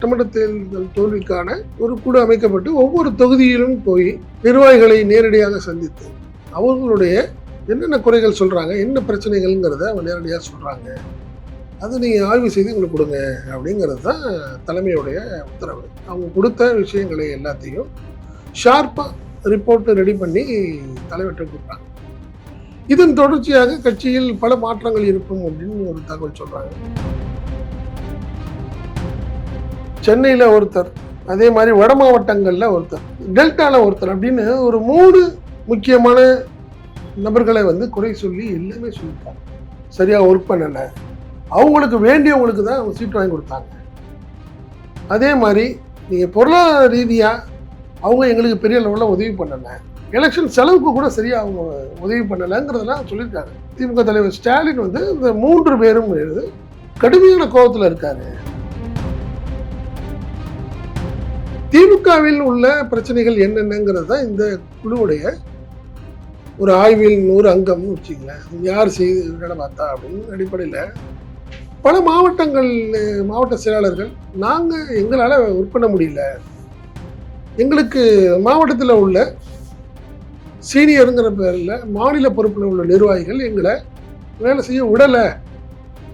சட்டமன்ற தேர்தல் தோல்விக்கான ஒரு குழு அமைக்கப்பட்டு ஒவ்வொரு தொகுதியிலும் போய் நிர்வாகிகளை நேரடியாக சந்தித்து அவர்களுடைய என்னென்ன குறைகள் சொல்றாங்க, என்ன பிரச்சனைகள்ங்கிறத அவங்க நேரடியாக சொல்றாங்க. அது நீங்க ஆய்வு செய்து எங்களுக்கு கொடுங்க அப்படிங்கிறது தான் தலைமையுடைய உத்தரவு. அவங்க கொடுத்த விஷயங்களை எல்லாத்தையும் ஷார்ப்பா ரிப்போர்ட் ரெடி பண்ணி தலைவர்கிட்ட கொடுத்தாங்க. இதன் தொடர்ச்சியாக கட்சியில் பல மாற்றங்கள் இருக்கும் அப்படின்னு ஒரு தகவல் சொல்றாங்க. சென்னையில் ஒருத்தர், அதே மாதிரி வட மாவட்டங்களில் ஒருத்தர், டெல்டாவில் ஒருத்தர் அப்படின்னு ஒரு 3 முக்கியமான நபர்களை குறை சொல்லி எல்லாமே சொல்லிட்டாங்க. சரியாக ஒர்க் பண்ணலை, அவங்களுக்கு வேண்டியவங்களுக்கு தான் அவங்க சீட் வாங்கி கொடுத்தாங்க. அதே மாதிரி நீங்கள் பொருளாதார ரீதியாக அவங்க எங்களுக்கு பெரிய லெவலில் உதவி பண்ணலை, எலெக்ஷன் செலவுக்கு கூட சரியாக அவங்க உதவி பண்ணலைங்கிறதெல்லாம் சொல்லியிருக்காங்க. திமுக தலைவர் ஸ்டாலின் இந்த 3 பேரும் கடுமையான கோபத்தில் இருக்காரு. திமுகவில் உள்ள பிரச்சனைகள் என்னென்னங்கிறது தான் இந்த குழுவுடைய ஒரு ஆய்வில் 100 அங்கம்னு வச்சுங்களேன். யார் செய்து வேலை பார்த்தா அப்படின்னு அடிப்படையில் பல மாவட்ட செயலாளர்கள் எங்களால் ஒர்க் பண்ண முடியல, எங்களுக்கு மாவட்டத்தில் உள்ள சீனியருங்கிற பேரில் மாநில பொறுப்பில் உள்ள நிர்வாகிகள் எங்களை வேலை செய்ய விடலை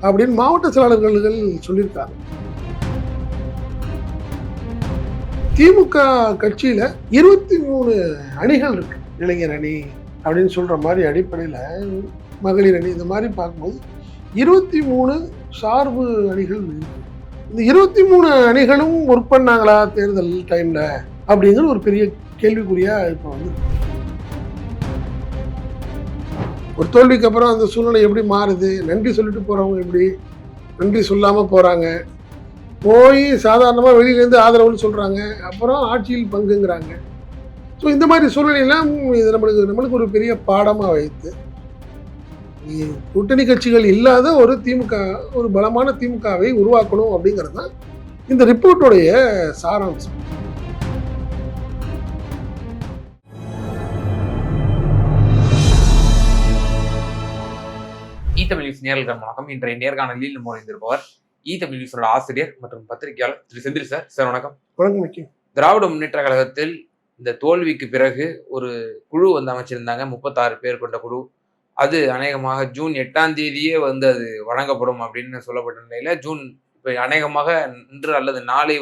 அப்படின்னு மாவட்ட செயலாளர்கள் சொல்லியிருக்காங்க. திமுக கட்சியில 23 அணிகள் இருக்கு. இளைஞர் அணி அப்படின்னு சொல்ற மாதிரி அடிப்படையில் மகளிர் அணி இந்த மாதிரி பார்க்கும்போது 23 சார்பு அணிகள் இருக்கு. இந்த 23 அணிகளும் ஒர்க் பண்ணாங்களா தேர்தல் டைம்ல அப்படிங்கிற ஒரு பெரிய கேள்விக்குறியா இப்போ ஒரு தோல்விக்கு அப்புறம் அந்த சூழ்நிலை எப்படி மாறுது, நன்றி சொல்லிட்டு போறவங்க எப்படி நன்றி சொல்லாம போறாங்க, போய் சாதாரணமாக வெளியிலேருந்து ஆதரவுன்னு சொல்கிறாங்க, அப்புறம் ஆட்சியில் பங்குங்கிறாங்க. ஸோ இந்த மாதிரி சூழ்நிலையெல்லாம் இது நம்மளுக்கு ஒரு பெரிய பாடமாக வைத்து கூட்டணி கட்சிகள் இல்லாத ஒரு பலமான திமுகவை உருவாக்கணும் அப்படிங்கிறது தான் இந்த ரிப்போர்ட்டுடைய சாராம்சம். தமிழ் நேயர்களுக்கு வணக்கம். இன்றைய நேர்காணலில் நம்ம இருந்திருப்பவர் தமிழ் ஆசிரியர் மற்றும் பத்திரிகையாளர் திரு செந்தில் சார். சார் வணக்கம். வணக்கம். திராவிட முன்னேற்ற கழகத்தில் இந்த தோல்விக்கு பிறகு ஒரு குழு அமைச்சிருந்தாங்க, 36 பேர் கொண்ட குழு. அது அநேகமாக ஜூன் 8ஆம் தேதியே அது வழங்கப்படும் அப்படின்னு சொல்லப்பட்ட நிலையில இப்போ அநேகமாக இன்று அல்லது நாளை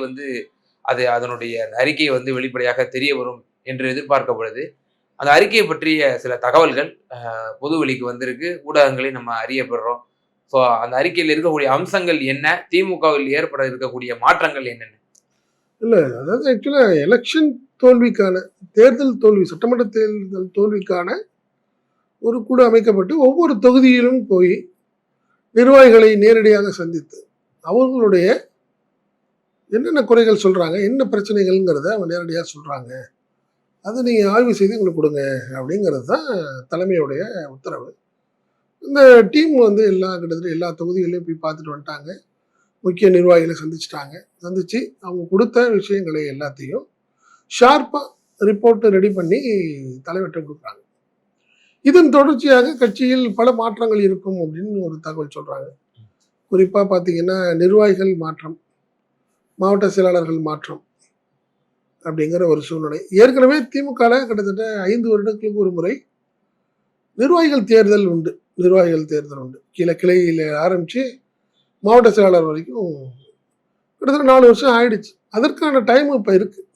அது அதனுடைய அறிக்கை வெளிப்படையாக தெரிய வரும் என்று எதிர்பார்க்கப்படுது. அந்த அறிக்கையை பற்றிய சில தகவல்கள் பொதுவெளிக்கு வந்திருக்கு, ஊடகங்களை நம்ம அறியப்படுறோம். ஸோ அந்த அறிக்கையில் இருக்கக்கூடிய அம்சங்கள் என்ன, திமுகவில் ஏற்பட இருக்கக்கூடிய மாற்றங்கள் என்னென்ன? இல்லை, அதாவது ஆக்சுவலாக எலெக்ஷன் தோல்விக்கான சட்டமன்ற தேர்தல் தோல்விக்கான ஒரு குழு அமைக்கப்பட்டு ஒவ்வொரு தொகுதியிலும் போய் நிர்வாகிகளை நேரடியாக சந்தித்து அவர்களுடைய என்னென்ன குறைகள் சொல்கிறாங்க, என்ன பிரச்சனைகள்ங்கிறத அவங்க நேரடியாக சொல்கிறாங்க. அதை நீங்கள் ஆய்வு செய்து எங்களுக்கு கொடுங்க அப்படிங்கிறது தான் தலைமையுடைய உத்தரவு. இந்த டீம் கிட்டத்தட்ட எல்லா தொகுதிகளையும் போய் பார்த்துட்டு வந்துட்டாங்க. முக்கிய நிர்வாகிகளை சந்திச்சு அவங்க கொடுத்த விஷயங்களை எல்லாத்தையும் ஷார்ப்பாக ரிப்போர்ட் ரெடி பண்ணி தலைவர்கிட்ட கொடுக்குறாங்க. இதன் தொடர்ச்சியாக கட்சியில் பல மாற்றங்கள் இருக்கும் அப்படின்னு ஒரு தகவல் சொல்கிறாங்க. குறிப்பாக பார்த்தீங்கன்னா நிர்வாகிகள் மாற்றம், மாவட்ட செயலாளர்கள் மாற்றம் அப்படிங்கிற ஒரு சூழ்நிலை. ஏற்கனவே திமுகவில் கிட்டத்தட்ட 5 வருடங்களுக்கு ஒரு முறை நிர்வாகிகள் தேர்தல் உண்டு. கீழே கிளையில் ஆரம்பித்து மாவட்ட செயலாளர் வரைக்கும் கிட்டத்தட்ட 4 வருஷம் ஆயிடுச்சு. அதற்கான டைம் இப்போ இருக்குது.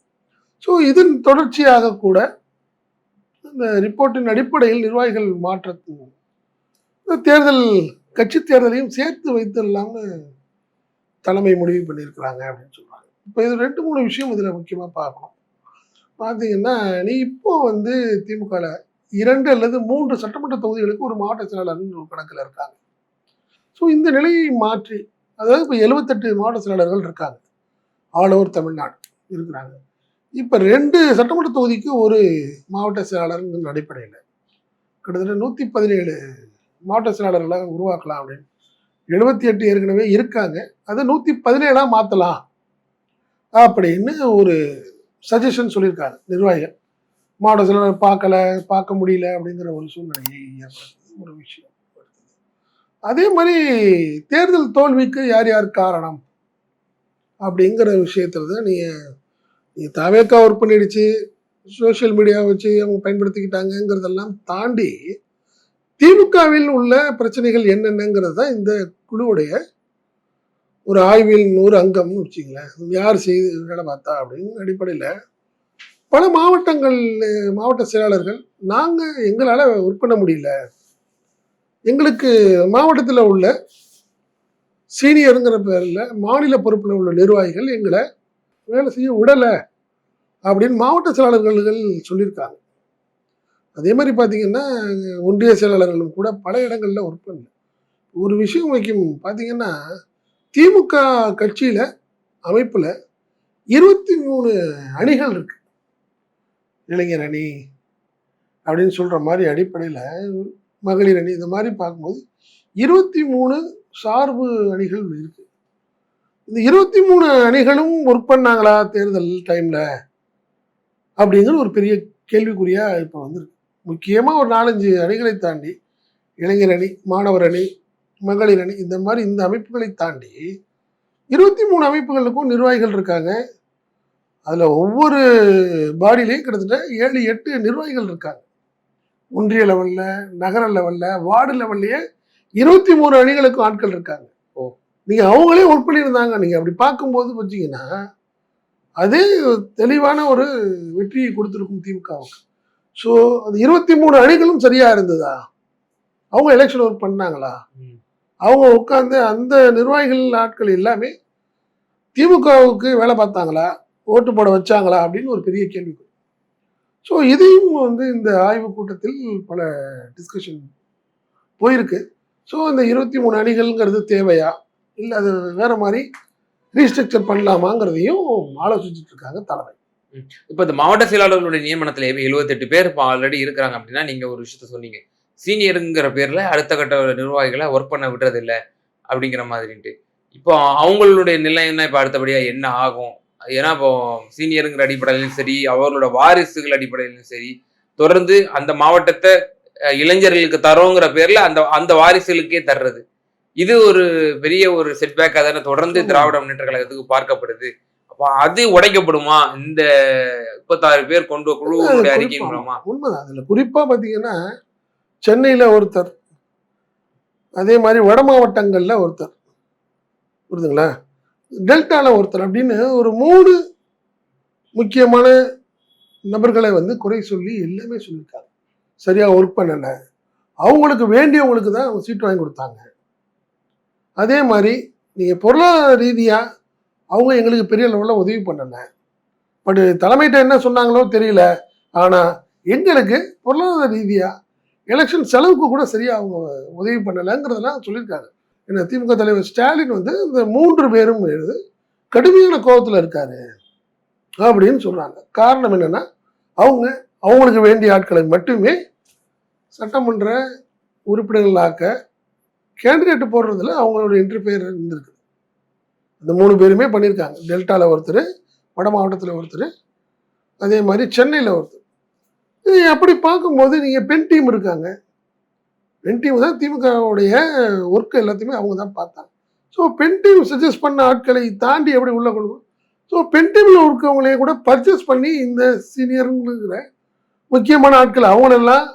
ஸோ இதன் தொடர்ச்சியாக கூட இந்த ரிப்போர்ட்டின் அடிப்படையில் நிர்வாகிகள் மாற்றத்தின் கட்சி தேர்தலையும் சேர்த்து வைத்துடலாம்னு தலைமை முடிவு பண்ணியிருக்கிறாங்க அப்படின்னு சொல்கிறாங்க. இப்போ இது 2-3 விஷயம் இதில் முக்கியமாக பார்க்கணும். பார்த்தீங்கன்னா இப்போ திமுகவில் 2 அல்லது 3 சட்டமன்ற தொகுதிகளுக்கு ஒரு மாவட்ட செயலாளர் ஒரு கணக்கில் இருக்காங்க. ஸோ இந்த நிலையை மாற்றி, அதாவது இப்போ 78 மாவட்ட செயலாளர்கள் இருக்காங்க, ஆல் ஓவர் தமிழ்நாடு இருக்கிறாங்க. இப்போ 2 சட்டமன்ற தொகுதிக்கு ஒரு மாவட்ட செயலாளர் அடிப்படையில் கிட்டத்தட்ட 117 மாவட்ட செயலாளர்களாக உருவாக்கலாம் அப்படின்னு 78 ஏற்கனவே இருக்காங்க, அதை 117 மாற்றலாம் அப்படின்னு ஒரு சஜஷன் சொல்லியிருக்காங்க நிர்வாகிகள். மாவட்ட செயலாளர் பார்க்க முடியல அப்படிங்கிற ஒரு சூழ்நிலையை ஏற்படுத்துது ஒரு விஷயம். அதே மாதிரி தேர்தல் தோல்விக்கு யார் யார் காரணம் அப்படிங்கிற விஷயத்துல தான் நீங்க தாவேக்கா ஒர்க் பண்ணிடுச்சு, சோஷியல் மீடியா வச்சு அவங்க பயன்படுத்திக்கிட்டாங்கங்கிறதெல்லாம் தாண்டி திமுகவில் உள்ள பிரச்சனைகள் என்னென்னங்கிறது தான் இந்த குழுவுடைய ஒரு ஆய்வில் ஒரு அங்கம்னு வச்சுங்களேன். யார் செய்து வேலை பார்த்தா அப்படின்னு அடிப்படையில் பல மாவட்டங்கள் மாவட்ட செயலாளர்கள் எங்களால் ஒர்க் பண்ண முடியல, எங்களுக்கு மாவட்டத்தில் உள்ள சீனியருங்கிற பேரில் மாநில பொறுப்பில் உள்ள நிர்வாகிகள் எங்களை வேலை செய்ய விடலை அப்படின்னு மாவட்ட செயலாளர்கள் சொல்லியிருக்காங்க. அதே மாதிரி பார்த்தீங்கன்னா ஒன்றிய செயலாளர்களும் கூட பல இடங்களில் ஒர்க் பண்ணல. ஒரு விஷயம் வைக்கும் பார்த்தீங்கன்னா திமுக கட்சியில் அமைப்பில் 23 அணிகள் இருக்கு. இளைஞர் அணி அப்படின்னு சொல்கிற மாதிரி அடிப்படையில் மகளிர் அணி இந்த மாதிரி பார்க்கும்போது 23 சார்பு அணிகள் இருக்கு. இந்த 23 அணிகளும் ஒர்க் பண்ணாங்களா தேர்தல் டைமில் அப்படிங்கிற ஒரு பெரிய கேள்விக்குறியாக இப்போ வந்துருக்கு. முக்கியமாக ஒரு 4-5 அணிகளை தாண்டி இளைஞர் அணி, மாணவர் அணி, மகளிர் அணி இந்த மாதிரி இந்த அமைப்புகளை தாண்டி 23 அமைப்புகளுக்கும் நிர்வாகிகள் இருக்காங்க. அதில் ஒவ்வொரு பாடியிலையும் கிட்டத்தட்ட 7-8 நிர்வாகிகள் இருக்காங்க. ஒன்றிய லெவலில், நகர லெவலில், வார்டு லெவல்லையே 23 அணிகளுக்கும் ஆட்கள் இருக்காங்க. நீங்கள் அவங்களே ஒர்க் பண்ணியிருந்தாங்க. நீங்கள் அப்படி பார்க்கும்போது பார்த்தீங்கன்னா அதே தெளிவான ஒரு வெற்றியை கொடுத்துருக்கும் திமுகவுக்கு. ஸோ அது 23 அணிகளும் சரியாக இருந்ததா? அவங்க எலெக்ஷன் ஒர்க் பண்ணாங்களா? அவங்க உட்காந்து அந்த நிர்வாகிகள் ஆட்கள் எல்லாமே திமுகவுக்கு வேலை பார்த்தாங்களா, ஓட்டு போட வச்சாங்களா அப்படின்னு ஒரு பெரிய கேள்வி. ஸோ இதையும் இந்த ஆய்வு கூட்டத்தில் பல டிஸ்கஷன் போயிருக்கு. ஸோ இந்த 23 அணிகள்ங்கிறது தேவையா, இல்லை அது வேற மாதிரி ரீஸ்ட்ரக்சர் பண்ணலாமாங்கிறதையும் ஆலோசிச்சுட்டு இருக்காங்க தலைமை. இப்போ இந்த மாவட்ட செயலாளர்களுடைய நியமனத்தில் 78 பேர் இப்போ ஆல்ரெடி இருக்கிறாங்க அப்படின்னா, நீங்க ஒரு விஷயத்த சொன்னீங்க, சீனியருங்கிற பேர்ல அடுத்த கட்ட நிர்வாகிகளை ஒர்க் பண்ண விடுறது இல்லை அப்படிங்கிற மாதிரின்ட்டு. இப்போ அவங்களுடைய நிலை என்ன, இப்போ அடுத்தபடியா என்ன ஆகும்? ஏன்னா இப்போ சீனியருங்கிற அடிப்படையிலும் சரி, அவர்களோட வாரிசுகள் அடிப்படையிலும் சரி, தொடர்ந்து அந்த மாவட்டத்தை இளைஞர்களுக்கு தரோங்கிற பேர்ல அந்த அந்த வாரிசுகளுக்கே தர்றது, இது ஒரு பெரிய ஒரு செட்பேக்காக தானே தொடர்ந்து திராவிட முன்னேற்ற கழகத்துக்கு பார்க்கப்படுது. அப்போ அது உடைக்கப்படுமா இந்த 36 பேர் கொண்டு குழுவுடைய அறிக்கை மூலமா? உண்மைதான். அதுல குறிப்பா பாத்தீங்கன்னா சென்னையில ஒருத்தர், அதே மாதிரி வட மாவட்டங்கள்ல ஒருத்தர், புரியுதுங்களா, டெல்டால ஒருத்தர் அப்படின்னு ஒரு 3 முக்கியமான நபர்களை குறை சொல்லி எல்லாமே சொல்லியிருக்காங்க. சரியா ஒர்க் பண்ணல, அவங்களுக்கு வேண்டியவங்களுக்கு தான் அவங்க சீட் வாங்கி கொடுத்தாங்க. அதே மாதிரி நீங்க பொருளாதார ரீதியா அவங்க எங்களுக்கு பெரிய லெவலில் உதவி பண்ணல, பட் தலைமையிட்ட என்ன சொன்னாங்களோ தெரியல, ஆனா எங்களுக்கு பொருளாதார ரீதியா எலெக்ஷன் செலவுக்கு கூட சரியா அவங்க உதவி பண்ணலைங்கிறதெல்லாம் சொல்லியிருக்காங்க. ஏன்னா திமுக தலைவர் ஸ்டாலின் இந்த 3 பேரும் கடுமையான கோபத்தில் இருக்காரு அப்படின்னு சொல்றாங்க. காரணம் என்னன்னா அவங்களுக்கு வேண்டிய ஆட்களை மட்டுமே சட்டமன்ற உறுப்பினர்களாக்க கேண்டிடேட் போடுறதுல அவங்களோட இன்டர்ஃபியர் இருந்திருக்கு. அந்த 3 பேருமே பண்ணியிருக்காங்க. டெல்டாவில் ஒருத்தர், வட மாவட்டத்தில் ஒருத்தர், அதே மாதிரி சென்னையில் ஒருத்தர். அப்படி பார்க்கும்போது நீங்கள் பெண் டீம் இருக்காங்க. பெண் டீம் தான் திமுகவுடைய ஒர்க் எல்லாத்தையுமே அவங்க தான் பார்த்தாங்க. ஸோ பெண் டீம் சஜஸ்ட் பண்ண ஆட்களை தாண்டி எப்படி உள்ள கொண்டு, ஸோ பெண் டீமில் இருக்கவங்களே கூட பர்ச்சேஸ் பண்ணி இந்த சீனியருங்கிற முக்கியமான ஆட்கள் அவங்களெல்லாம்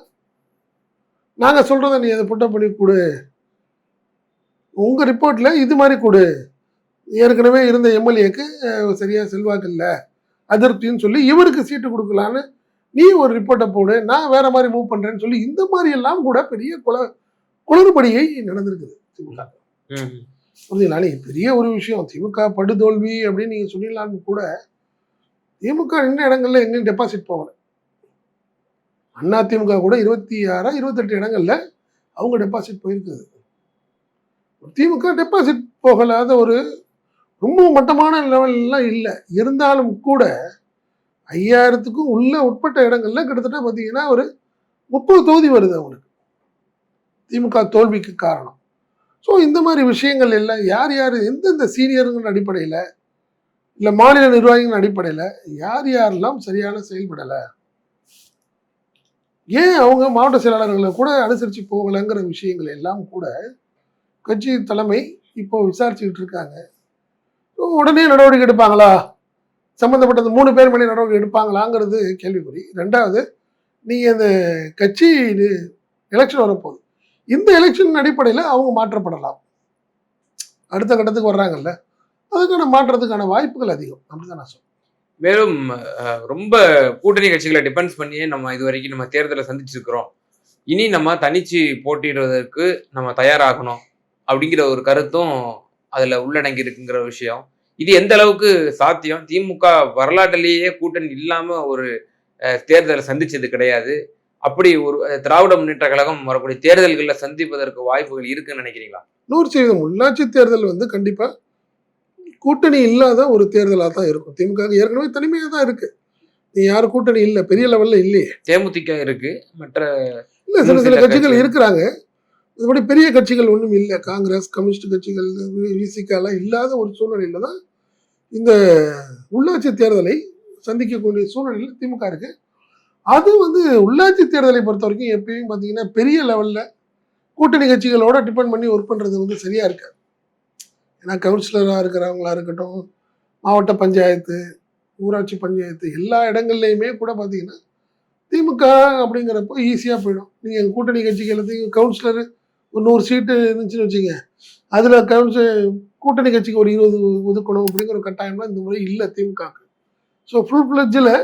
நாங்கள் சொல்கிறத நீ அதை புட்டப் பண்ணி கொடு, உங்கள் ரிப்போர்ட்டில் இது மாதிரி கொடு, ஏற்கனவே இருந்த எம்எல்ஏக்கு சரியாக செல்வாக்கு இல்லை, அதிருப்தின்னு சொல்லி இவருக்கு சீட்டு கொடுக்கலான்னு நீ ஒரு ரிப்போர்ட்டை போடு, நான் வேற மாதிரி மூவ் பண்றேன்னு சொல்லி இந்த மாதிரி எல்லாம் கூட பெரிய குளறுபடியை நடந்திருக்குது திமுக. புரியுதுங்களா? பெரிய ஒரு விஷயம் திமுக படுதோல்வி அப்படின்னு நீங்க சொல்லிடலான்னு கூட திமுக நின்ற இடங்கள்ல எங்கேயும் டெபாசிட் போகல. அண்ணா திமுக கூட 26-28 இடங்கள்ல அவங்க டெபாசிட் போயிருக்குது. திமுக டெபாசிட் போகலாத ஒரு ரொம்ப மட்டமான லெவல்லாம் இல்லை. இருந்தாலும் கூட 5000க்கும் உள்ள உட்பட்ட இடங்கள்ல கிட்டத்தட்ட பார்த்தீங்கன்னா ஒரு 30 தொகுதி வருது அவங்களுக்கு திமுக தோல்விக்கு காரணம். ஸோ இந்த மாதிரி விஷயங்கள் எல்லாம் யார் எந்தெந்த சீனியருங்கிற அடிப்படையில், இல்லை மாநில நிர்வாகிகள் அடிப்படையில் யாரெல்லாம் சரியான செயல்படலை, ஏன் அவங்க மாவட்ட செயலாளர்களை கூட அனுசரித்து போகலைங்கிற விஷயங்கள் எல்லாம் கூட கட்சி தலைமை இப்போ விசாரிச்சுக்கிட்டு இருக்காங்க. ஸோ உடனே நடவடிக்கை எடுப்பாங்களா, சம்பந்தப்பட்ட அந்த 3 பேர் மேலே நடவடிக்கை எடுப்பாங்களாங்கிறது கேள்விக்குறி. 2வது, நீங்க இந்த கட்சி எலெக்ஷன் வரப்போகுது. இந்த எலெக்ஷன் அடிப்படையில் அவங்க மாற்றப்படலாம். அடுத்த கட்டத்துக்கு வர்றாங்கல்ல, அதுக்கான மாற்றத்துக்கான வாய்ப்புகள் அதிகம். அப்படிதான் நான் சொல்றேன். மேலும் ரொம்ப கூட்டணி கட்சிகளை டிபெண்ட்ஸ் பண்ணியே நம்ம இது வரைக்கும் நம்ம தேர்தலை சந்திச்சிருக்கிறோம். இனி நம்ம தனிச்சு போட்டியிடுவதற்கு நம்ம தயாராகணும் அப்படிங்கிற ஒரு கருத்தும் அதுல உள்ளடங்கி இருக்குங்கிற விஷயம். இது எந்த அளவுக்கு சாத்தியம்? திமுக வரலாற்றிலேயே கூட்டணி இல்லாம ஒரு தேர்தலை சந்திச்சது கிடையாது. அப்படி ஒரு திராவிட முன்னேற்ற கழகம் வரக்கூடிய தேர்தல்களில் சந்திப்பதற்கு வாய்ப்புகள் இருக்குன்னு நினைக்கிறீங்களா? 100% உள்ளாட்சி தேர்தல் வந்து கண்டிப்பா கூட்டணி இல்லாத ஒரு தேர்தலாக தான் இருக்கும். திமுக ஏற்கனவே தனிமையாக தான் இருக்கு. நீ யாரும் கூட்டணி இல்லை, பெரிய லெவல்ல இல்லையே. தேமுதிக இருக்கு, மற்ற இல்லை சில சில கட்சிகள் இருக்கிறாங்க. இதுபடி பெரிய கட்சிகள் ஒன்றும் இல்லை. காங்கிரஸ், கம்யூனிஸ்ட் கட்சிகள், விசிகாலாம் இல்லாத ஒரு சூழ்நிலையில தான் இந்த உள்ளாட்சி தேர்தலை சந்திக்கக்கூடிய சூழ்நிலையில் திமுக இருக்கு. அது வந்து உள்ளாட்சி தேர்தலை பொறுத்த வரைக்கும் எப்பயும் பார்த்தீங்கன்னா பெரிய லெவலில் கூட்டணி கட்சிகளோட டிபெண்ட் பண்ணி ஒர்க் பண்ணுறது வந்து சரியா இருக்காது. ஏன்னா கவுன்சிலராக இருக்கிறவங்களா இருக்கட்டும், மாவட்ட பஞ்சாயத்து, ஊராட்சி பஞ்சாயத்து எல்லா இடங்கள்லையுமே கூட பார்த்தீங்கன்னா திமுக அப்படிங்கிறப்போ ஈஸியாக போயிடும். நீங்கள் கூட்டணி கட்சிக்கு எல்லாத்தையும் கவுன்சிலர் ஒரு 100 சீட்டு இருந்துச்சுன்னு வச்சுங்க, அதில் கூட்டணி கட்சிக்கு ஒரு 20 ஒதுக்கணும் அப்படிங்கிற ஒரு கட்டாயம்லாம் இந்த முறை இல்லை திமுகவுக்கு. ஸோ ஃபுல் ஃப்ளெட்ஜில்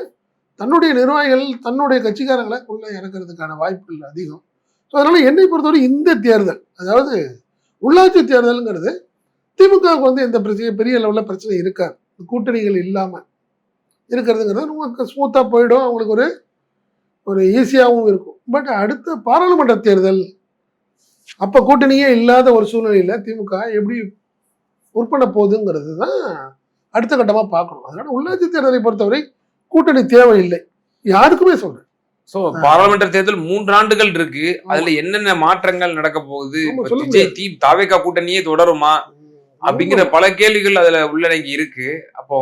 தன்னுடைய நிர்வாகிகள் தன்னுடைய கட்சிக்காரங்களை உள்ள இறக்கிறதுக்கான வாய்ப்புகள் அதிகம். ஸோ அதனால் என்னை பொறுத்தவரை இந்த தேர்தல், அதாவது உள்ளாட்சி தேர்தலுங்கிறது திமுகவுக்கு வந்து எந்த பிரச்சனையும் பெரிய லெவலில் பிரச்சனை இருக்காது. கூட்டணிகள் இல்லாமல் இருக்கிறதுங்கிறது ரொம்ப ஸ்மூத்தாக போயிடும். அவங்களுக்கு ஒரு ஒரு ஈஸியாகவும் இருக்கும். பட் அடுத்த பாராளுமன்ற தேர்தல் அப்போ கூட்டணியே இல்லாத ஒரு சூழ்நிலையில் திமுக எப்படி உற்பண்ண போகுதுங்கிறது தான் அடுத்த கட்டமாக பார்க்கணும். அதனால உள்ளாட்சி தேர்தலை பொறுத்தவரை கூட்டணி தேவையில்லை, யாருக்குமே சொல்றேன். சோ பாராளுமன்ற தேர்தல் 3 ஆண்டுகள் இருக்கு. அதுல என்னென்ன மாற்றங்கள் நடக்க போகுது? விஜய் தாவேகா கூட்டணியே தொடருமா அப்படிங்கிற பல கேள்விகள் அதுல உள்ளடங்கி இருக்கு. அப்போ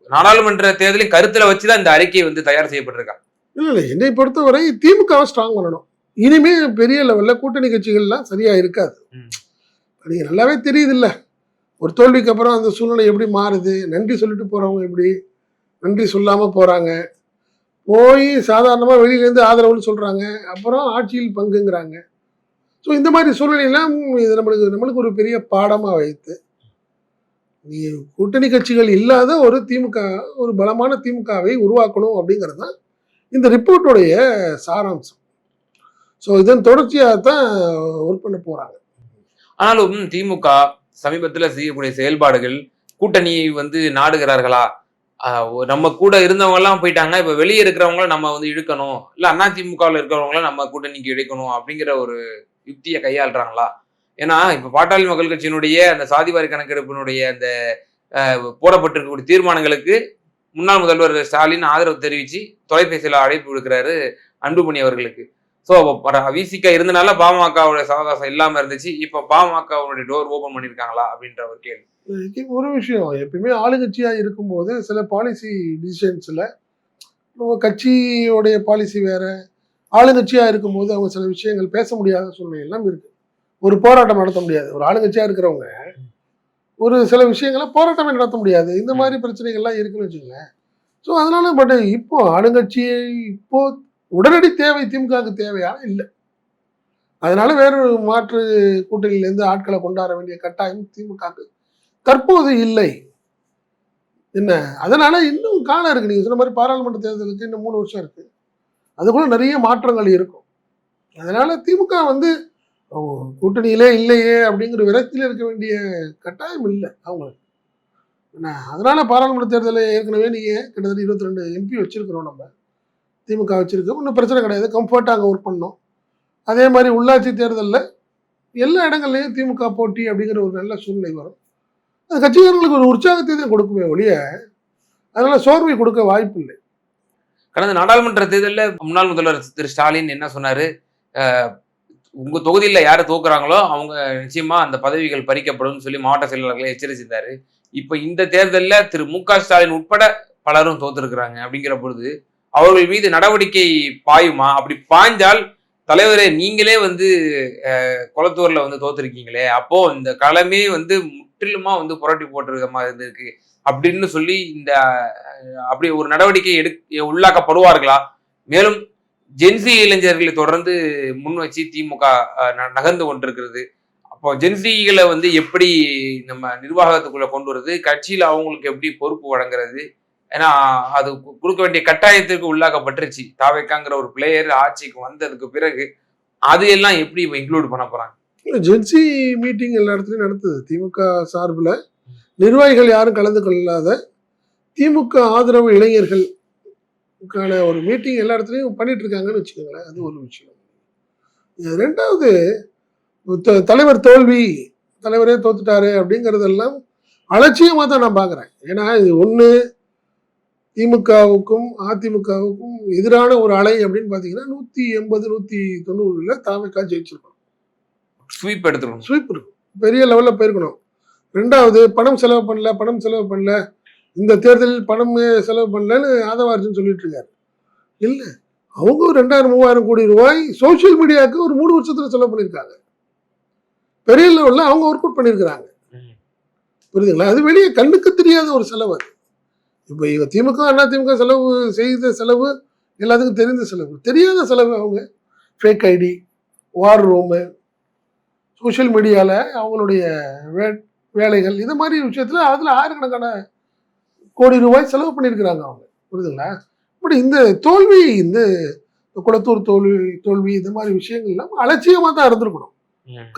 நாடாளுமன்ற தேர்தலின் கருத்துல வச்சுதான் இந்த அறிக்கை வந்து தயார் செய்யப்பட்டிருக்கா? இல்லை, என்னை பொறுத்தவரை திமுகவை ஸ்ட்ராங் பண்ணணும். இனிமே பெரிய லெவல்ல கூட்டணி கட்சிகள்லாம் சரியா இருக்காது. நீங்க நல்லாவே தெரியுது இல்ல, ஒரு தோல்விக்கு அப்புறம் அந்த சூழ்நிலை எப்படி மாறுது. நன்றி சொல்லிட்டு போறவங்க எப்படி நன்றி சொல்லாம போறாங்க, போய் சாதாரணமா வெளியிலேருந்து ஆதரவுன்னு சொல்றாங்க, அப்புறம் ஆட்சியில் பங்குங்கிறாங்க. ஸோ இந்த மாதிரி சூழ்நிலையெல்லாம் இது நம்மளுக்கு ஒரு பெரிய பாடமாக வைத்து நீ கூட்டணி கட்சிகள் இல்லாத ஒரு திமுக, ஒரு பலமான திமுகவை உருவாக்கணும் அப்படிங்கிறது தான் இந்த ரிப்போர்ட்டுடைய சாராம்சம். ஸோ இதன் தொடர்ச்சியாகத்தான் ஒர்க் பண்ண போறாங்க. ஆனாலும் திமுக சமீபத்தில் செய்யக்கூடிய செயல்பாடுகள் கூட்டணியை வந்து நாடுகிறார்களா? நம்ம கூட இருந்தவங்க எல்லாம் போயிட்டாங்க, இப்ப வெளியே இருக்கிறவங்கள நம்ம வந்து இழுக்கணும், இல்ல அண்ணா திமுகவில் இருக்கிறவங்கள நம்ம கூட்டணிக்கு இழுக்கணும் அப்படிங்கிற ஒரு யுக்தியை கையாளுறாங்களா? ஏன்னா இப்ப பாட்டாளி மக்கள் கட்சியினுடைய அந்த சாதிவாரி கணக்கெடுப்பினுடைய அந்த போடப்பட்டிருக்கக்கூடிய தீர்மானங்களுக்கு முன்னாள் முதல்வர் ஸ்டாலின் ஆதரவு தெரிவிச்சு தொலைபேசியில அழைப்பு விடுக்கிறாரு அன்புமணி அவர்களுக்கு. ஸோ விசிக இருந்தனால பாமகவுடைய சவகாசம் இல்லாம இருந்துச்சு, இப்ப பாமகவுடைய டோர் ஓபன் பண்ணிருக்காங்களா அப்படின்ற ஒரு கேள்வி. ஒரு விஷயம், எப்பயுமே ஆளுங்கட்சியா இருக்கும்போது சில பாலிசி டிசிஷன்ஸ்ல கட்சியோடைய பாலிசி வேற, ஆளுங்கட்சியா இருக்கும்போது அவங்க சில விஷயங்கள் பேச முடியாத சூழ்நிலை எல்லாம் இருக்கு. ஒரு போராட்டம் நடத்த முடியாது. ஒரு ஆளுங்கட்சியா இருக்கிறவங்க ஒரு சில விஷயங்களை போராட்டமே நடத்த முடியாது. இந்த மாதிரி பிரச்சனைகள்லாம் இருக்குன்னு வச்சுங்களேன். ஸோ அதனால பட் இப்போ ஆளுங்கட்சியை இப்போ உடனடி தேவை திமுகவுக்கு தேவையான இல்லை. அதனால வேறொரு மாற்று கூட்டணியிலேருந்து ஆட்களை கொண்டாட வேண்டிய கட்டாயம் திமுகவுக்கு தற்போது இல்லை. என்ன அதனால இன்னும் காலம் இருக்கு. நீங்க சொன்ன மாதிரி பாராளுமன்ற தேர்தலுக்கு இன்னும் 3 வருஷம் இருக்கு. அதுக்குள்ள நிறைய மாற்றங்கள் இருக்கும். அதனால திமுக வந்து கூட்டணியிலே இல்லையே அப்படிங்கிற விரக்தியில் இருக்க வேண்டிய கட்டாயம் இல்லை அவங்களுக்கு. என்ன அதனால பாராளுமன்ற தேர்தலில் ஏற்கனவே நீங்க கிட்டத்தட்ட 22 எம்பி வச்சிருக்கிறோம். நம்ம திமுக வச்சிருக்கோம், ஒன்றும் பிரச்சனை கிடையாது. கம்ஃபர்ட்டாக அங்கே ஒர்க் பண்ணோம். அதே மாதிரி உள்ளாட்சி தேர்தலில் எல்லா இடங்கள்லையும் திமுக போட்டி அப்படிங்கிற ஒரு நல்ல சூழ்நிலை வரும். அது கட்சிக்காரங்களுக்கு ஒரு உற்சாகத்தை தான் கொடுக்குமே ஒழிய அதனால சோர்வை கொடுக்க வாய்ப்பு இல்லை. கடந்த நாடாளுமன்ற தேர்தலில் முன்னாள் முதல்வர் திரு ஸ்டாலின் என்ன சொன்னாரு? உங்க தொகுதியில யாரு தோக்குறாங்களோ அவங்க நிச்சயமா அந்த பதவிகள் பறிக்கப்படும் சொல்லி மாவட்ட செயலாளர்களை எச்சரிச்சிருந்தாரு. இப்ப இந்த தேர்தலில் திரு மு.க. ஸ்டாலின் உட்பட பலரும் தோத்துருக்கிறாங்க. அப்படிங்கிற பொழுது அவர்கள் மீது நடவடிக்கை பாயுமா? அப்படி பாய்ந்தால் நீங்களே வந்து குளத்தூர்ல வந்து தோத்துருக்கீங்களே, அப்போ இந்த களமே வந்து முற்றிலுமா வந்து புரட்டி போட்ட விதமா இருந்திருக்கு அப்படின்னு சொல்லி இந்த அப்படி ஒரு நடவடிக்கை உள்ளாக்கப்படுவார்களா? மேலும் ஜென்சி இளைஞர்களை தொடர்ந்து முன் வச்சு திமுக நகர்ந்து கொண்டிருக்கிறது. அப்போ ஜென்சிகளை வந்து எப்படி நம்ம நிர்வாகத்துக்குள்ள கொண்டு வருது, கட்சியில அவங்களுக்கு எப்படி பொறுப்பு வழங்குறது? ஏன்னா அது கொடுக்க வேண்டிய கட்டாயத்திற்கு உள்ளாக்கப்பட்டுருச்சு. தாவேக்காங்கிற ஒரு பிளேயர் ஆட்சிக்கு வந்ததுக்கு பிறகு அது எல்லாம் எப்படி இன்க்ளூட் பண்ண போறாங்க? ஜென்சி மீட்டிங் எல்லா இடத்துலையும் நடத்துது திமுக சார்பில். நிர்வாகிகள் யாரும் கலந்து கொள்ளாத திமுக ஆதரவு இளைஞர்களுக்கான ஒரு மீட்டிங் எல்லா இடத்துலையும் பண்ணிட்டு இருக்காங்கன்னு வச்சுக்கோங்களேன். அது ஒரு விஷயம். ரெண்டாவது, தலைவர் தோல்வி, தலைவரே தோத்துட்டாரு அப்படிங்கிறதெல்லாம் அலட்சியமாக தான் நான் பார்க்குறேன். ஏன்னா இது ஒன்று திமுகவுக்கும் அதிமுகவுக்கும் எதிரான ஒரு அலை அப்படின்னு பார்த்தீங்கன்னா 180 190 தாவேக்கா ஜெயிச்சிருக்கணும். ஸ்வீப் எடுத்துக்கணும். ஸ்வீப் இருக்கும், பெரிய லெவலில் போயிருக்கணும். ரெண்டாவது, பணம் செலவு பண்ணல, இந்த தேர்தலில் பணம் செலவு பண்ணலன்னு ஆதவ அர்ஜுன் சொல்லிட்டு இருக்காரு. இல்லை, அவங்க 2000-3000 கோடி ரூபாய் சோசியல் மீடியாவுக்கு ஒரு 3 வருஷத்துல செலவு பண்ணியிருக்காங்க. பெரிய லெவலில் அவங்க ஒர்க் அவுட் பண்ணியிருக்கிறாங்க. புரியுதுங்களா? அது வெளியே கண்ணுக்கு தெரியாத ஒரு செலவு. அது இப்போ இவங்க திமுக அதிமுக செலவு செய்த செலவு எல்லாத்துக்கும் தெரிந்த செலவு. தெரியாத செலவு அவங்க ஃபேக் ஐடி, வார் ரூமு, சோஷியல் மீடியாவில் அவங்களுடைய வேலைகள், இது மாதிரி விஷயத்தில் அதில் ஆயிரக்கணக்கான கோடி ரூபாய் செலவு பண்ணியிருக்கிறாங்க அவங்க. புரியுதுங்களா? இப்படி இந்த தோல்வி, இந்த குளத்தூர் தோல்வி இந்த மாதிரி விஷயங்கள்லாம் அலட்சியமாக தான் இருந்திருக்கணும்.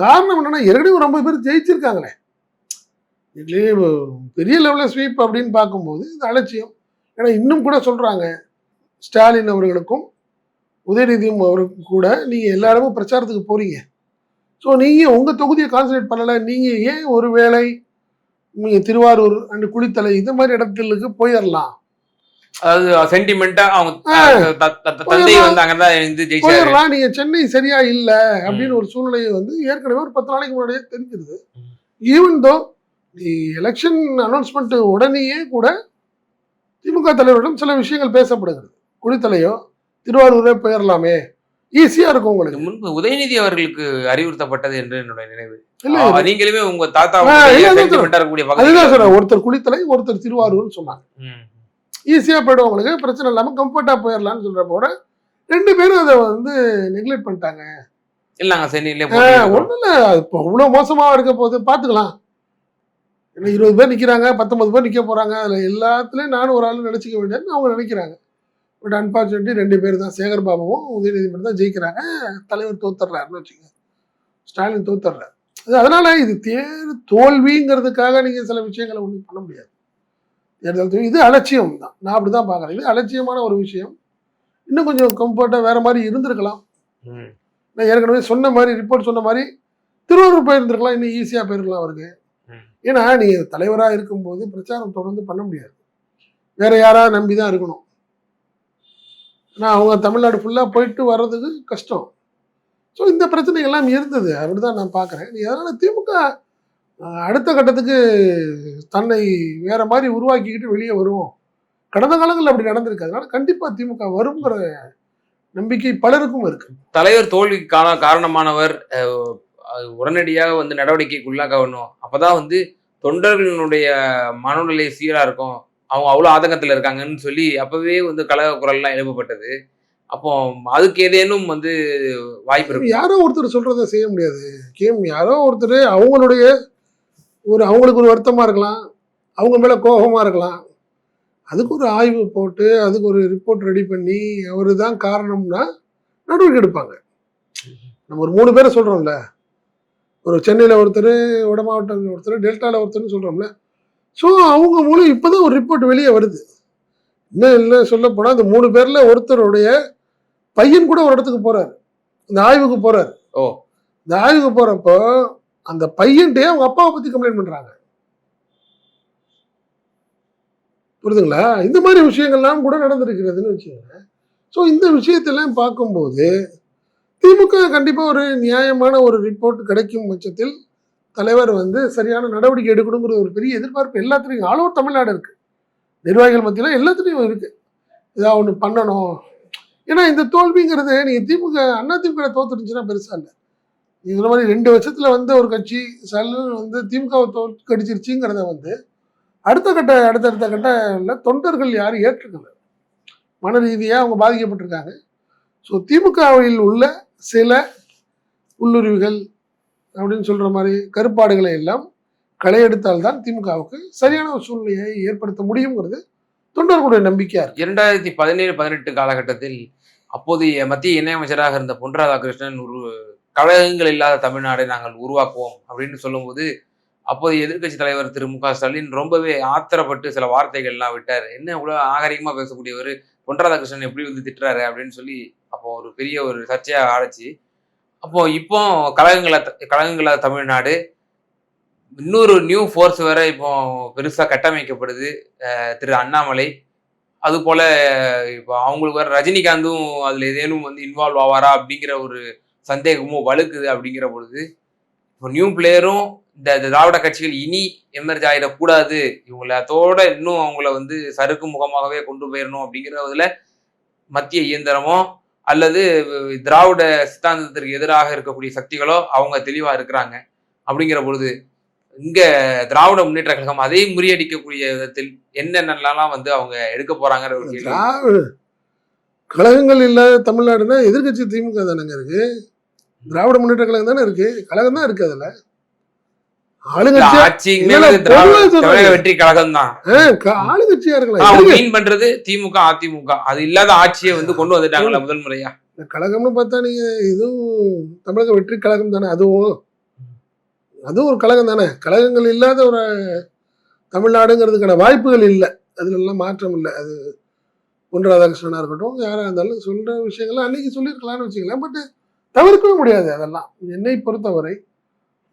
காரணம் என்னன்னா, ஏற்கனவே ரொம்ப பேர் ஜெயிச்சிருக்காங்களே. இதுலேயே பெரிய லெவலில் ஸ்வீப் அப்படின்னு பார்க்கும்போது இது அலட்சியம். ஏன்னா இன்னும் கூட சொல்கிறாங்க, ஸ்டாலின் அவர்களுக்கும் உதயநிதியும் அவருக்கும் கூட நீங்கள் எல்லாருமே பிரச்சாரத்துக்கு போகிறீங்க. ஸோ நீங்கள் உங்கள் தொகுதியை கான்சன்ட்ரேட் பண்ணலை. நீங்கள் ஏன் ஒரு வேளை நீங்கள் திருவாரூர் அண்ட் குளித்தலை இந்த மாதிரி இடத்துக்கு போயிடலாம். அதாவது சென்டிமெண்டா அவங்க தந்தை வந்தாங்கன்னா போயிடலாம். நீங்கள் சென்னை சரியா இல்லை அப்படின்னு ஒரு சூழ்நிலையை வந்து ஏற்கனவே ஒரு 10 நாளைக்கு முன்னாடியே தெரிஞ்சிருது. ஈவன் தோ எலெக்ஷன் அனௌன்ஸ்மெண்ட் உடனேயே கூட திமுக தலைவரிடம் சில விஷயங்கள் பேசப்படுகிறது. குளித்தலையோ திருவாரூரே போயிடலாமே, ஈஸியா இருக்கும் உங்களுக்கு. முன்பு உதயநிதி அவர்களுக்கு அறிவுறுத்தப்பட்டது என்று என்னுடைய நினைவு. நீங்களுமே உங்க தாத்தா அதுதான் சொல்றேன், ஒருத்தர் குளித்தலை ஒருத்தர் திருவாரூர்னு சொன்னாங்க. ஈஸியா போயிடும் உங்களுக்கு, பிரச்சனை இல்லாம கம்ஃபர்ட்டா போயிடலாம்னு சொல்ற போற 2 பேரும் அதை வந்து நெக்லெக்ட் பண்ணிட்டாங்க. இல்லங்க சென்னையிலே ஒன்றும் இல்லை, இப்போ இவ்வளோ மோசமாக இருக்க போது பார்த்துக்கலாம். ஏன்னா 20 பேர் நிற்கிறாங்க, 19 பேர் நிற்க போகிறாங்க. அதில் எல்லாத்துலேயும் நானும் ஒரு ஆள் நினச்சிக்க வேண்டியதுன்னு அவங்க நினைக்கிறாங்க. பட் அன்ஃபார்ச்சுனேட்லி 2 பேர் தான், சேகர் பாபுவும் உதயநிதி மட்டும் தான் ஜெயிக்கிறாங்க. தலைவர் தோத்துடுறாருன்னு வச்சுக்கோங்க, ஸ்டாலின் தோத்துடுறாரு. அதனால இது தோல்விங்கிறதுக்காக நீங்கள் சில விஷயங்களை ஒன்றும் பண்ண முடியாது. இது அலட்சியம் தான், நான் அப்படி தான் பார்க்குறேன். இது அலட்சியமான ஒரு விஷயம். இன்னும் கொஞ்சம் கம்ஃபர்ட்டாக வேற மாதிரி இருந்திருக்கலாம். நான் ஏற்கனவே சொன்ன மாதிரி, ரிப்போர்ட் சொன்ன மாதிரி திருவாரூர் போயிருந்துருக்கலாம், இன்னும் ஈஸியாக போயிருக்கலாம் அவருக்கு. ஏன்னா நீங்கள் தலைவராக இருக்கும்போது பிரச்சாரம் தொடர்ந்து பண்ண முடியாது, வேற யாராவது நம்பி தான் இருக்கணும். ஏன்னா அவங்க தமிழ்நாடு ஃபுல்லாக போயிட்டு வர்றதுக்கு கஷ்டம். ஸோ இந்த பிரச்சனைகள்லாம் இருந்தது, அப்படிதான் நான் பார்க்குறேன். அதனால் திமுக அடுத்த கட்டத்துக்கு தன்னை வேற மாதிரி உருவாக்கிக்கிட்டு வெளியே வருவோம். கடந்த காலங்களில் அப்படி நடந்திருக்கு. அதனால கண்டிப்பாக திமுக வருங்கிற நம்பிக்கை பலருக்கும் இருக்கு. தலைவர் தோல்விக்கான காரணமானவர் உடனடியாக வந்து நடவடிக்கைக்கு உள்ளாகணும். அப்பதான் வந்து தொண்டர்களுடைய மனநிலை சீரா இருக்கும். அவங்க அவ்வளோ ஆதங்கத்தில் இருக்காங்கன்னு சொல்லி அப்பவே வந்து கலக குரல்லாம் எழுப்பப்பட்டது. அப்போ அதுக்கு ஏதேனும் வந்து வாய்ப்பு இருக்கு? யாரோ ஒருத்தர் சொல்றதை செய்ய முடியாது. யாரோ ஒருத்தர் அவங்களுடைய அவங்களுக்கு ஒரு வருத்தமா இருக்கலாம், அவங்க மேல கோபமா இருக்கலாம். அதுக்கு ஒரு ஆய்வு போட்டு அதுக்கு ஒரு ரிப்போர்ட் ரெடி பண்ணி அவரு தான் காரணம்னா நடவடிக்கை எடுப்பாங்க. நம்ம ஒரு 3 பேரை சொல்றோம்ல, ஒரு சென்னையில் ஒருத்தர், வட மாவட்டத்தில் ஒருத்தர், டெல்டாவில் ஒருத்தர்னு சொல்கிறோம்ல. ஸோ அவங்க மூலம் இப்போ தான் ஒரு ரிப்போர்ட் வெளியே வருது. இன்னும் இல்லை சொல்ல போனால் இந்த 3 பேரில் ஒருத்தருடைய பையன் கூட ஒரு இடத்துக்கு போகிறார், இந்த ஆய்வுக்கு போகிறார். இந்த ஆய்வுக்கு போகிறப்போ அந்த பையன்ட்டே அவங்க அப்பாவை பற்றி கம்ப்ளைண்ட் பண்ணுறாங்க. புரியுதுங்களா? இந்த மாதிரி விஷயங்கள்லாம் கூட நடந்திருக்கிறதுன்னு வச்சுக்கோங்க. ஸோ இந்த விஷயத்தெல்லாம் பார்க்கும்போது திமுக கண்டிப்பாக ஒரு நியாயமான ஒரு ரிப்போர்ட் கிடைக்கும் பட்சத்தில் தலைவர் வந்து சரியான நடவடிக்கை எடுக்கணுங்கிற ஒரு பெரிய எதிர்பார்ப்பு எல்லாத்துலேயும் ஆல் ஓவர் தமிழ்நாடு இருக்குது. நிர்வாகிகள் மத்தியில் எல்லாத்துலேயும் இருக்குது, இதாக ஒன்று பண்ணணும். ஏன்னா இந்த தோல்விங்கிறது நீங்கள் அதிமுக தோத்துருந்துச்சுன்னா பெருசாக இல்லை. நீங்க சொன்ன மாதிரி 2 வருஷத்துல வந்து ஒரு கட்சி சல்லுன்னு வந்து திமுகவை தோற்கடிச்சிருச்சுங்கிறத வந்து அடுத்தடுத்த கட்ட தொண்டர்கள் யாரும் ஏற்றுக்கல. மன ரீதியா அவங்க பாதிக்கப்பட்டிருக்காங்க. ஸோ திமுகவில் உள்ள சில உள்ளுரிவுகள் அப்படின்னு சொல்ற மாதிரி கருப்பாடுகளை எல்லாம் களையெடுத்தால்தான் திமுகவுக்கு சரியான ஒரு சூழ்நிலையை ஏற்படுத்த முடியுங்கிறது தொண்டர்களுடைய நம்பிக்கையா இருக்கு. 2017-18 காலகட்டத்தில் அப்போதைய மத்திய இணையமைச்சராக இருந்த பொன் ராதாகிருஷ்ணன் ஒரு கழகங்கள் இல்லாத தமிழ்நாடை நாங்கள் உருவாக்குவோம் அப்படின்னு சொல்லும்போது அப்போதைய எதிர்க்கட்சி தலைவர் திரு மு க ஸ்டாலின் ரொம்பவே ஆத்திரப்பட்டு சில வார்த்தைகள்லாம் விட்டார். என்ன இவ்வளவு நாகரிகமா பேசக்கூடியவர் பொன் ராதாகிருஷ்ணன் எப்படி வந்து திட்டுறாரு அப்படின்னு சொல்லி அப்போ ஒரு பெரிய ஒரு சர்ச்சையா ஆரம்பிச்சு. அப்போ இப்போ கழகங்களா தமிழ்நாடு இன்னொரு நியூ ஃபோர்ஸ் வேற இப்போ பெருசா கட்டமைக்கப்படுது. திரு அண்ணாமலை அது போல இப்போ அவங்களுக்கு வேற ரஜினிகாந்தும் அதுல ஏதேனும் வந்து இன்வால்வ் ஆவாரா அப்படிங்கிற ஒரு சந்தேகமும் வலுக்குது. அப்படிங்கிற பொழுது இப்போ நியூ பிளேயரும் இந்த திராவிட கட்சிகள் இனி எமர்ஜ் ஆயிடக்கூடாது, இவங்களை அதோட இன்னும் அவங்கள வந்து சறுக்கு முகமாகவே கொண்டு போயிடணும் அப்படிங்கிறதுல மத்திய இயந்திரமோ அல்லது திராவிட சித்தாந்தத்திற்கு எதிராக இருக்கக்கூடிய சக்திகளோ அவங்க தெளிவா இருக்கிறாங்க. அப்படிங்கிற பொழுது இங்க திராவிட முன்னேற்ற கழகம் அதை முறியடிக்கக்கூடிய விதத்தில் என்னென்னலாம் வந்து அவங்க எடுக்க போறாங்கிற ஒரு கேள்வி. கழகங்கள் இல்லாத தமிழ்நாடுனா எதிர்கட்சி திமுக தானங்க இருக்கு. திராவிட முன்னேற்ற கழகம் தானே இருக்கு. கழகம் தான் இருக்கு. அதுல வெற்றி கழகம் தான் ஆளுங்கட்சியா இருக்கலாம். பண்றது திமுக அதிமுக அது இல்லாத ஆட்சியை வந்து கொண்டு வந்துட்டாங்களா முதல் முறையா. கழகம்னு பார்த்தா நீங்க இதுவும் தமிழக வெற்றி கழகம் தானே. அதுவும் ஒரு கழகம் தானே. கழகங்கள் இல்லாத ஒரு தமிழ்நாடுங்கிறதுக்கான வாய்ப்புகள் இல்லை. அதுல எல்லாம் மாற்றம் இல்லை. அது பொன் ராதாகிருஷ்ணனா இருக்கட்டும் யாரா இருந்தாலும் சொல்ற விஷயங்கள்லாம் அன்னைக்கு சொல்லியிருக்கலாம்னு வச்சுக்கலாம். பட் தவிர்க்கவே முடியாது. அதெல்லாம் என்னை பொறுத்தவரை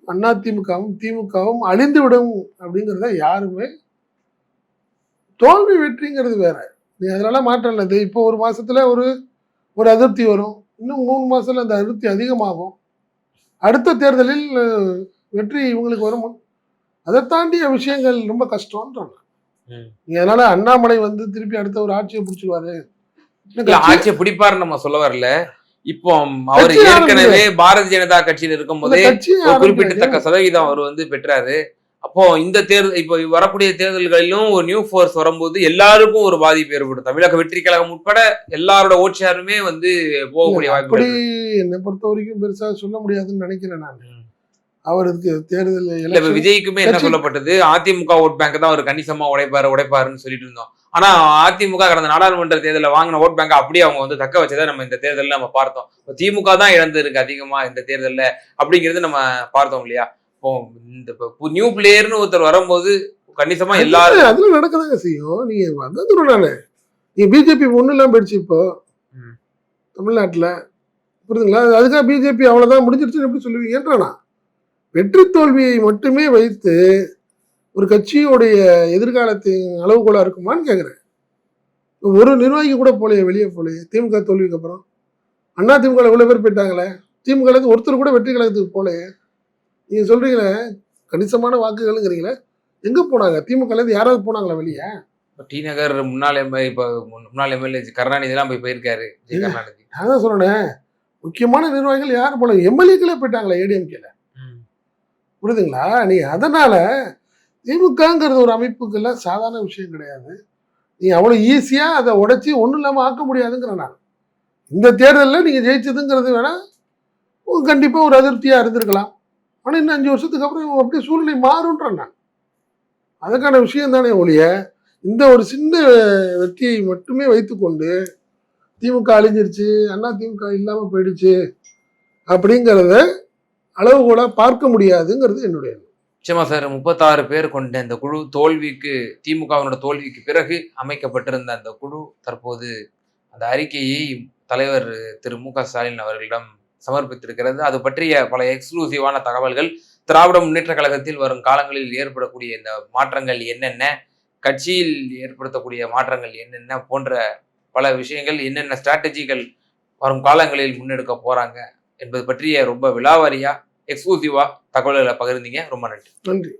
அதிமுகவும் திமுகவும் அழிந்துவிடும் அப்படிங்கிறத யாருமே, தோல்வி வெற்றிங்கிறது வேற. நீ அதனால மாற்றம் இல்லை. இப்போ ஒரு மாசத்துல ஒரு அதிருப்தி வரும். இன்னும் 3 மாசத்துல அந்த அதிருப்தி அதிகமாகும். அடுத்த தேர்தலில் வெற்றி இவங்களுக்கு வரும். அதை தாண்டிய விஷயங்கள் ரொம்ப கஷ்டம்ன்றாங்க. அதனால அண்ணாமலை வந்து திருப்பி அடுத்த ஒரு ஆட்சியை பிடிச்சிருவாரு. ஆட்சியை பிடிப்பாருன்னு நம்ம சொல்ல வரல. இப்போ அவர் ஏற்கனவே பாரதிய ஜனதா கட்சியில் இருக்கும் போதே குறிப்பிடத்தக்க சதவீதம் அவர் வந்து பெற்றாரு. அப்போ இந்த தேர்தல் இப்போ வரக்கூடிய தேர்தல்களிலும் ஒரு நியூ ஃபோர்ஸ் வரும்போது எல்லாருக்கும் ஒரு பாதிப்பு ஏற்படும். தமிழக வெற்றி கழகம் உட்பட எல்லாரோட ஓட்சியாருமே வந்து போகக்கூடிய வாய்ப்பு. அப்படி என்னை பொறுத்த வரைக்கும் பெருசா சொல்ல முடியாதுன்னு நினைக்கிறேன் நான். அவருக்கு தேர்தல் விஜய்க்குமே என்ன சொல்லப்பட்டது, அதிமுக ஓட் பேங்க் தான் அவர் கணிசமா உடைப்பாருன்னு சொல்லிட்டு இருந்தோம். ஆனா அதிமுக கடந்த நாடாளுமன்ற தேர்தலில் வாங்கின ஓட் பேங்க் அப்படியே அவங்க வந்து தக்க வச்சதை நம்ம இந்த தேர்தலில் நம்ம பார்த்தோம். திமுக தான் இழந்திருக்கு அதிகமா இந்த தேர்தலில் அப்படிங்கிறது நம்ம பார்த்தோம் இல்லையா. இப்போ இந்த நியூ பிளேயர்னு ஒருத்தர் வரும்போது கணிசமா எல்லாரும் அதுல நடக்கதாங்க செய்யும். நீங்க அதான் நானு நீங்க பிஜேபி ஒண்ணு இல்லாம போயிடுச்சு இப்போ தமிழ்நாட்டுல, புரியுதுங்களா. அதுக்காக பிஜேபி அவ்வளவுதான் முடிஞ்சிருச்சுன்னு எப்படி சொல்லுவீங்கன்றானா. வெற்றி தோல்வியை மட்டுமே வைத்து ஒரு கட்சியோடைய எதிர்காலத்தின் அளவுகோலா இருக்குமான்னு கேட்குறேன். ஒரு நிர்வாகி கூட போலையே, வெளியே போலையே திமுக தோல்விக்கு அப்புறம். அண்ணா திமுக இவ்வளோ பேர் போயிட்டாங்களே, திமுக ஒருத்தர் கூட வெற்றி கழகத்துக்கு போலையே. நீங்க சொல்றீங்களே கணிசமான வாக்குகள்ங்கிறீங்களே, எங்க போனாங்க? திமுக யாராவது போனாங்களா வெளியே? டி நகர் முன்னாள் எம்எல்ஏ கருணாநிதி எல்லாம் போயிருக்காரு. அதான் சொல்றேன், முக்கியமான நிர்வாகிகள் யாரும் போல, எம்எல்ஏக்களே போயிட்டாங்களா ஏடிஎம்கேல, புரியுதுங்களா. நீ அதனால திமுகங்கிறது ஒரு அமைப்புக்கெல்லாம் சாதாரண விஷயம் கிடையாது. நீ அவ்வளோ ஈஸியாக அதை உடைச்சி ஒன்றும் இல்லாமல் ஆக்க முடியாதுங்கிற நான். இந்த தேர்தலில் நீங்கள் ஜெயிச்சதுங்கிறது வேணா கண்டிப்பாக ஒரு அதிருப்தியாக இருந்திருக்கலாம். ஆனால் இன்னும் 5 வருஷத்துக்கு அப்புறம் அப்படியே சூழ்நிலை மாறுன்றேன் நான். அதுக்கான விஷயம் தானே ஒழிய இந்த ஒரு சின்ன வெற்றியை மட்டுமே வைத்துக்கொண்டு திமுக அழிஞ்சிருச்சு, அண்ணா திமுக இல்லாமல் போயிடுச்சு அப்படிங்கிறத அளவுகோலா பார்க்க முடியாதுங்கிறது என்னுடைய. நிச்சயமா சார். 36 பேர் கொண்ட இந்த குழு திமுகவினோட தோல்விக்கு பிறகு அமைக்கப்பட்டிருந்த அந்த குழு தற்போது அந்த அறிக்கையை தலைவர் திரு மு க ஸ்டாலின் அவர்களிடம் சமர்ப்பித்திருக்கிறது. அது பற்றிய பல எக்ஸ்க்ளூசிவான தகவல்கள், திராவிட முன்னேற்ற கழகத்தில் வரும் காலங்களில் ஏற்படக்கூடிய இந்த மாற்றங்கள் என்னென்ன, கட்சியில் ஏற்படுத்தக்கூடிய மாற்றங்கள் என்னென்ன போன்ற பல விஷயங்கள், என்னென்ன ஸ்ட்ராட்டஜிகள் வரும் காலங்களில் முன்னெடுக்க போறாங்க என்பது பற்றிய ரொம்ப விலாவாரியா எக்ஸ்க்ளூசிவா தகவல்களை பகிர்ந்தீங்க. ரொம்ப நன்றி.